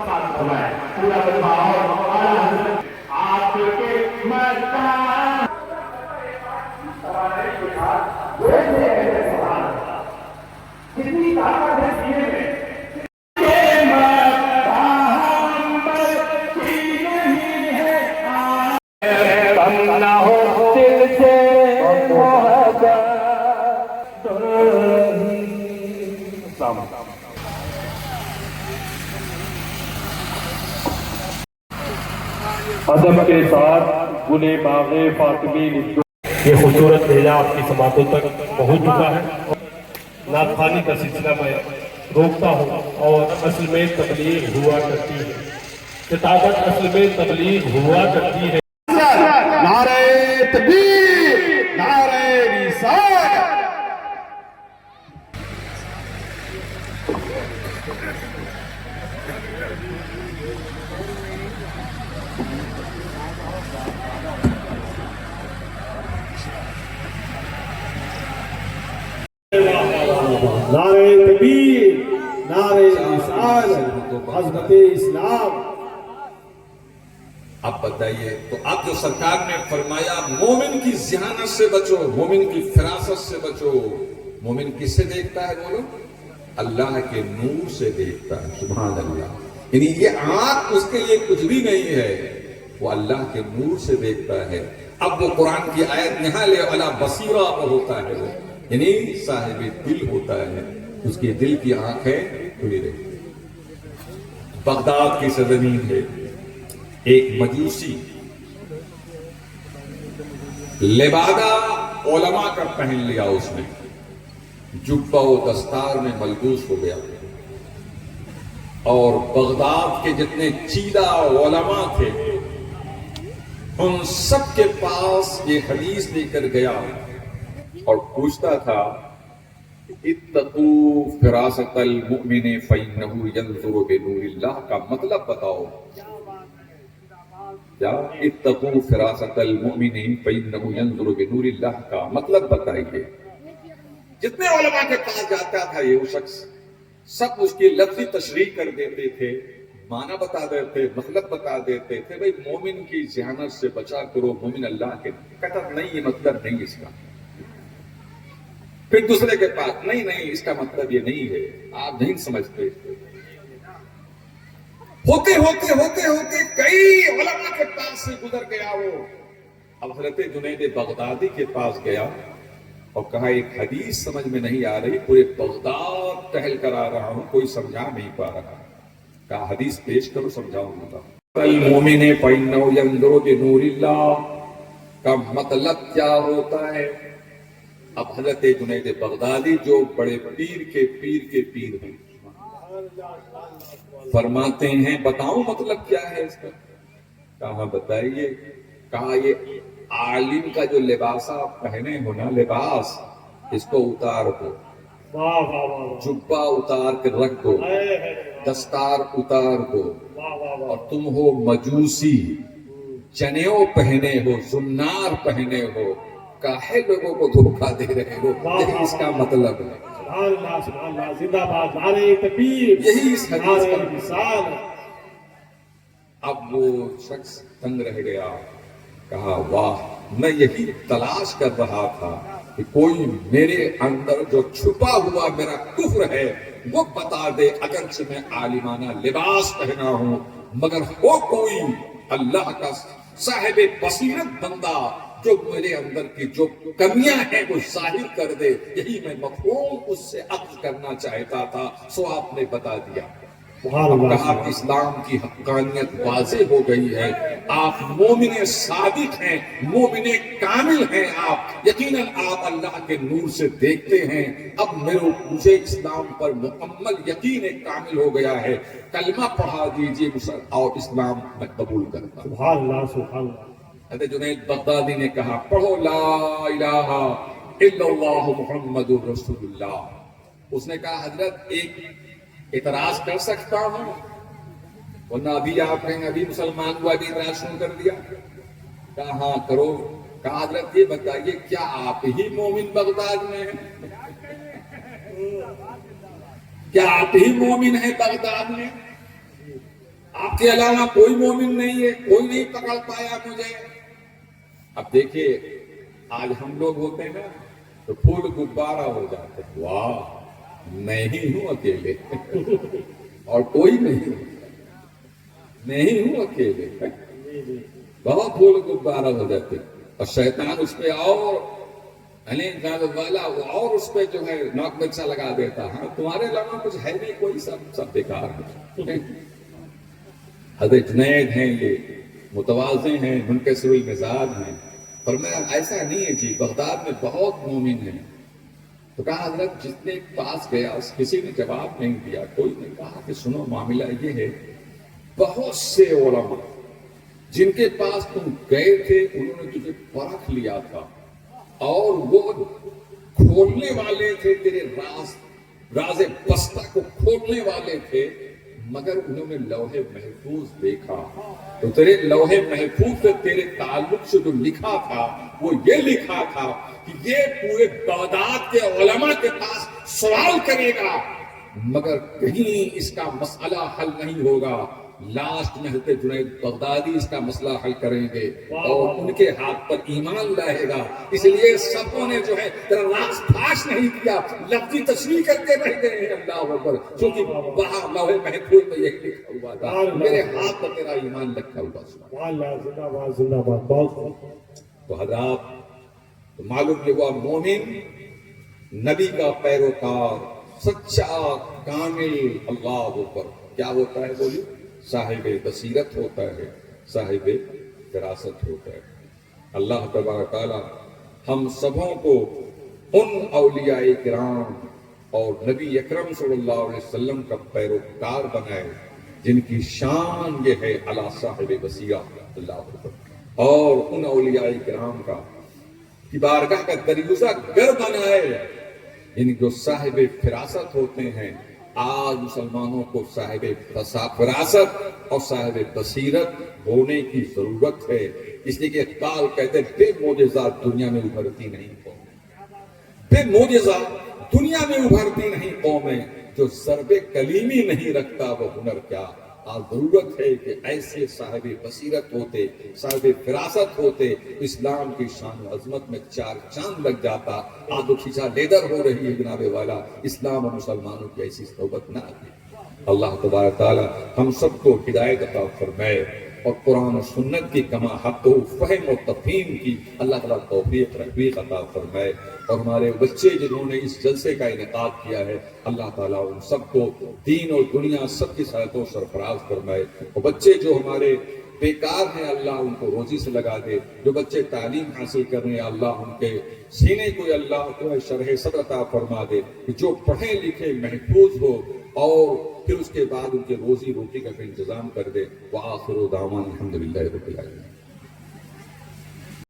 پورا آپ کے کتنی طاقت ہے سینے میں نہ ہو دل سے ادب کے ساتھ گلے باغ فاطمی یہ خوبصورت بھیجا آپ کی سماعتوں تک پہنچ چکا ہے. نعت خوانی کا سلسلہ میں روکتا ہوں اور اصل میں تبلیغ ہوا کرتی ہے. کتابت اصل میں تبلیغ ہوا کرتی ہے. نعرہ تکبیر، نعرہ رسالت. نعرہ تکبیر، نعرہ رسالت، حضرت اسلام. اب بتائیے تو اب جو سرکار نے فرمایا مومن کی ذہانت سے بچو، مومن کی فراست سے بچو. مومن کس سے دیکھتا ہے بولو؟ اللہ کے نور سے دیکھتا ہے. سبحان اللہ. یعنی یہ آنکھ اس کے لیے کچھ بھی نہیں ہے، وہ اللہ کے نور سے دیکھتا ہے. اب وہ قرآن کی آیت نہا لے والا بصیرہ پر ہوتا ہے، وہ یعنی صاحب دل ہوتا ہے، اس کی دل کی آنکھیں کھلی رہتی. بغداد کی سرزمین ہے، ایک مجوسی لبادہ علماء کا پہن لیا، اس نے جبہ و دستار میں ملبوس ہو گیا، اور بغداد کے جتنے چیدہ علماء تھے ان سب کے پاس یہ حدیث لے کر گیا اور پوچھتا تھا اتقوا فراست المؤمن فإنه ينظر بنور اللہ کا مطلب بتاؤ. کیا اتقوا فراست المؤمن فإنه ينظر بنور اللہ کا مطلب بتائیے. جتنے علماء کے پاس جاتا تھا یہ شخص سب اس کی لفظی تشریح کر دیتے تھے، معنی بتا دیتے، مطلب بتا دیتے تھے. بھئی مومن کی ذہانت سے بچا کرو، مومن اللہ کے. کہتا نہیں، یہ مطلب نہیں اس کا. پھر دوسرے کے پاس نہیں اس کا مطلب یہ نہیں ہے، آپ نہیں سمجھتے. ہوتے ہوتے ہوتے ہوتے کئی علماء کے پاس سے گزر گیا وہ. اب حضرت جنید بغدادی کے پاس گیا اور کہا ایک حدیث سمجھ میں نہیں آ رہی، پورے بغداد ٹہل کر آ رہا ہوں، کوئی سمجھا نہیں پا رہا. کہا حدیث پیش کرو، سمجھاؤں گا. المؤمن فإنه ينظر بنور اللہ کا مطلب کیا ہوتا ہے؟ اب حضرت جنید بغدادی جو بڑے پیر کے پیر ہیں فرماتے ہیں بتاؤں مطلب کیا ہے اس کا؟ کہا بتائیے. کہا یہ عالم کا جو لباس آپ پہنے ہو نا، لباس اس کو اتار دو، جبہ اتار کے رکھ دو، دستار اتار دو، اور تم ہو مجوسی، چنیو پہنے ہو، زنار پہنے ہو، کاہے لوگوں کو دھوکہ دے رہے ہو. یہی اس کا مطلب ہے. زندہ باد نعرہ تکبیر، یہی اس حدیث کا مثال. اب وہ شخص تنگ رہ گیا. کہا واہ، میں یہی تلاش کر رہا تھا کہ کوئی میرے اندر جو چھپا ہوا میرا کفر ہے وہ بتا دے. اگرچہ میں عالمانہ لباس پہنا ہوں مگر ہو کوئی اللہ کا صاحب بصیرت بندہ جو میرے اندر کی جو کمیاں ہیں وہ ظاہر کر دے. یہی میں مفہوم اس سے اخذ کرنا چاہتا تھا، سو آپ نے بتا دیا. اب کہا کہ اسلام کی حقانیت واضح ہو گئی ہے. آپ مومن صادق ہیں، مومن کامل ہیں. آپ یقیناً آپ اللہ کے نور سے دیکھتے ہیں. اب مجھے اسلام پر مکمل یقین کامل ہو گیا ہے. کلمہ پڑھا دیجیے اور اسلام میں قبول کرتا ہوں. سبحان اللہ، سبحان اللہ. حضرت جنید بغدادی نے کہا پڑھو لا الہ الا اللہ محمد رسول اللہ. اس نے کہا حضرت ایک اعتراض کر سکتا ہوں؟ ورنہ ابھی آپ کہیں ابھی مسلمان کو ابھی اعتراض شروع کر دیا. کہا ہاں کرو. کہا حضرت یہ بتائیے کیا آپ ہی مومن بغداد میں ہیں؟ کیا آپ ہی مومن ہیں بغداد میں؟ آپ کے علاوہ کوئی مومن نہیں ہے، کوئی نہیں پکڑ پایا مجھے۔ اب دیکھیے آج ہم لوگ ہوتے ہیں نا تو پھول غبارہ ہو جاتے ہیں، واہ میں ہی ہوں اکیلے اور کوئی نہیں، میں ہی ہوں اکیلے، بہت پھول غبارہ ہو جاتے، اور شیطان اس پہ اور والا وہ اور اس پہ جو ہے نوک بچہ لگا دیتا، ہاں تمہارے علاوہ کچھ ہے نہیں کوئی، سب بیکار ہے۔ حضرت جنید ہیں، یہ متواضع ہیں، منکسر المزاج ہیں، فرمایا ایسا نہیں ہے جی، بغداد میں بہت مومن ہیں۔ تو کہا حضرت جتنے پاس گیا اس کسی نے جواب نہیں دیا، کوئی نے کہا کہ سنو معاملہ یہ ہے، بہت سے علماء جن کے پاس تم گئے تھے انہوں نے تجھے پرکھ لیا تھا اور وہ کھولنے والے تھے، تیرے راز بستہ کو کھولنے والے تھے، مگر انہوں نے لوح محفوظ دیکھا تو تیرے لوح محفوظ سے تیرے تعلق سے جو لکھا تھا وہ یہ لکھا تھا کہ یہ پورے بغداد کے علماء کے پاس سوال کرے گا مگر کہیں اس کا مسئلہ حل نہیں ہوگا، لاسٹ میں حضرت جنید بغدادی اس کا مسئلہ حل کریں گے اور ان کے ہاتھ پر ایمان رہے گا۔ اس لیے سبوں نے جو ہے تیرا راز فاش نہیں کیا، لفظی تشریح کرتے رہ گئے ہیں اللہ اکبر، کیونکہ وہاں لوح محفوظ میں یہ لکھا ہوا تھا، میرے ہاتھ پر تیرا ایمان لکھا ہوا تھا۔ زندہ باد بہت۔ تو حضرات معلوم یہ ہوا مومن نبی کا پیروکار سچا کامل اللہ اکبر کیا ہوتا ہے، بولیے صاحب بصیرت ہوتا ہے، صاحب فراست ہوتا ہے۔ اللہ تبارک تعالی ہم سبوں کو ان اولیاء کرام اور نبی اکرم صلی اللہ علیہ وسلم کا پیروکار بنائے جن کی شان یہ ہے علی صاحب بصیرت اللہ اکبر، اور ان اولیاء کرام کا کی بارگاہ کا دریوزہ گر بنائے یعنی جو صاحب فراست ہوتے ہیں۔ آج مسلمانوں کو صاحب فراست اور صاحب بصیرت ہونے کی ضرورت ہے، اس لیے کہ اقبال کہتے ہیں بے معجزات دنیا میں ابھرتی نہیں قومیں، بے معجزات دنیا میں ابھرتی نہیں قومیں، جو ضرب کلیمی نہیں رکھتا وہ ہنر کیا۔ آج ضرورت ہے کہ ایسے صاحب بصیرت ہوتے، صاحب فراست ہوتے، اسلام کی شان و عظمت میں چار چاند لگ جاتا۔ آج وہ کھینچا لیدر ہو رہی ہے جناب والا، اسلام اور مسلمانوں کی ایسی صحبت نہ آتی۔ اللہ تبارک تعالی ہم سب کو ہدایت عطا فرمائے اور قرآن و سنت کی کما حق و فہم و تفہیم کی اللہ تعالیٰ توفیق عطا فرمائے، اور ہمارے بچے جنہوں نے اس جلسے کا انعقاد کیا ہے اللہ تعالیٰ ان سب کو دین اور دنیا سب کی سہایتوں سرفراز فرمائے، اور بچے جو ہمارے بیکار ہیں اللہ ان کو روزی سے لگا دے، جو بچے تعلیم حاصل کر رہے ہیں اللہ ان کے سینے کو اللہ کو شرح صدر عطا فرما دے، جو پڑھے لکھے محفوظ ہو اور پھر اس کے بعد ان کے روزی روٹی کا انتظام کر دے۔ وآخر دعوانا الحمدللہ رب العالمین۔